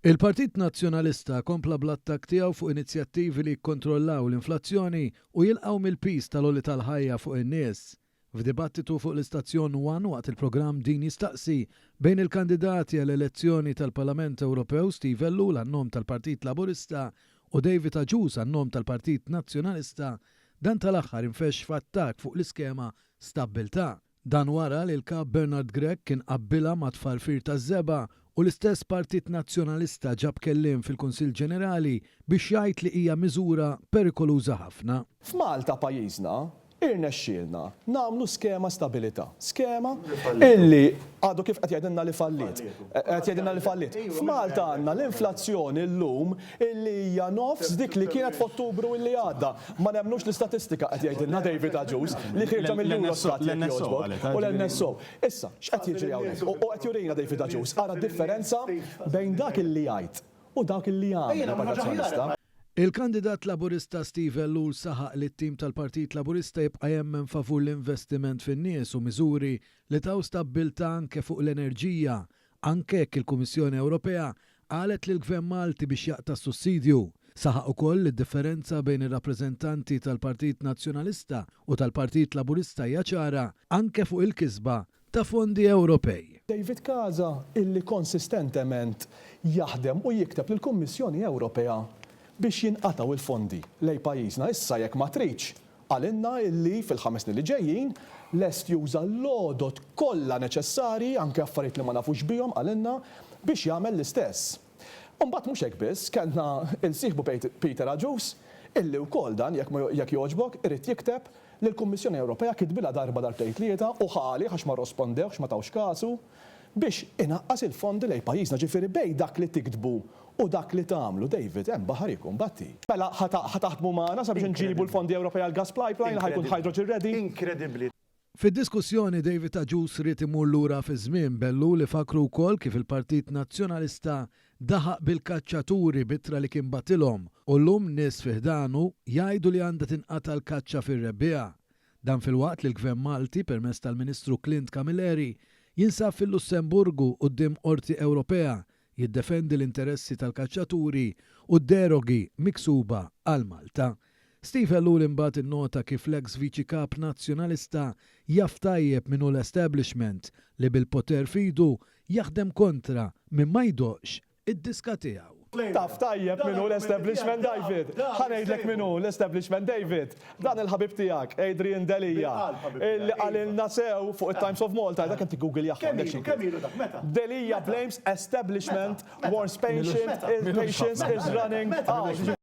Il-Partit Nazzjonalista kompla bl-attak tiegħu fuq inizjattivi li jikkontrollaw l-inflazzjoni u jilqgħu mill-pis tal-għoli tal-ħajja fuq in-nies. F'dibattitu fuq l-istazzjon 1 waqt il-programm din jistaqsi bejn il-kandidati għall-elezzjoni tal-Parlament Ewropew Steve Ellul għan-nom tal-Partit Laburista u David Agius għan-nom tal-Partit Nazzjonalista, dan tal-aħħar infex f'attak fuq l-iskema Stabbiltà. Dan wara li l-kap Bernard Gregg kien qabbilha ma' tfarfir taż-żeba u l-istess Partit Nazzjonalista ġab kelliem fil-Kunsill Ġenerali biex jgħid li hija miżura perikoluża ħafna. F'Malta pajjiżna irnexxielna nagħmlu skema stabilità. Skema illi għadu kif qed jgħidilna li fallit. Qed jgħidilna li fallit. F'Malta għandna l-inflazzjoni llum illi hija nofs dik li kienet f'Ottubru illi għadda. Ma nemmnux l-istatistika qed jgħidilna David Agius li ħirġa mill-Eurostat u l-NSO. Issa, x'qed jiġri hawnhekk? U qed jurina David Agius ara differenza bejn dak illi jgħid u dak illi għamel Nazzjonalista. Il-kandidat Laburista Steve Ellul saħaq li t-tim tal-Partit Laburista jibqa' jemmen favur l-investiment fin-nies u miżuri li taw stabbiltà anke fuq l-enerġija, anke jekk il-Kummissjoni Ewropea qalet lill Gvern Malti biex jaqta' sussidju. Saħaq ukoll id-differenza bejn ir-rappreżentanti tal-Partit Nazzjonalista u tal-Partit Laburista hija ċara anke fuq il-kisba ta' fondi Ewropej. David Casa illi konsistentement jaħdem u jikteb lill-Kummissjoni Ewropea biex jinqataw il-fondi lej pajjiżna issa jekk ma tridx għalinna illi fil-5 snin li ġejjin lest juża l-għodot kollha neċessarji anke affarijiet li ma nafux bihom għalinna biex jagħmel l-istess. Imbagħad mhux hekk biss kellna il-sieħbu Peter Agius illi wkoll dan jekk jogħġbok irid jikteb lill-Kummissjoni Ewropea kitbilha darba darbtejn tlieta u ħali għax ma rrispondewx ma tawx kasu biex inaqqas il-fondi lej pajjiżna ġifieri bejn dak li tiktbu u dak li tagħmlu David hemm baħar ikun batti. Mela ħataħdmu magħna sabiex inġibu l-fondi Ewropej għal gas pipeline ħajkun hydrogen ready. Inkredibbli. Fid-diskussjoni David Agius rid imur lura fi żmien bellu li fakru wkoll kif il-Partit Nazzjonalista daħaq bil-kaċċaturi bitra li kien batilhom u llum nies fi ħdanu jgħidu li għandha tinqata' l-kaċċa fir-rebbieħ. Dan fil-waqt li l-Gvern Malti permezz tal-Ministru Clint Camilleri jinsab fil-Lussemburgu quddiem Qorti Ewropea jiddefendi l-interessi tal-kaċċaturi u d-derogi miksuba għal Malta. Steve Ellul imbagħad innota kif l-eks viċi kap nazzjonalista jaf tajjeb minnu l-establishment li bil-poter fidu jaħdem kontra minn ma jdoqx id-diska tiegħu. Taf tajjeb minnu l-establishment David. Ħanejdlek minnu l-establishment David. Dan il-ħabib tiegħek Adrian Delija. Għalilna sew fuq it-Times of Malta. Dak inti Google jaħdem. Delija blames establishment warns patients is running out.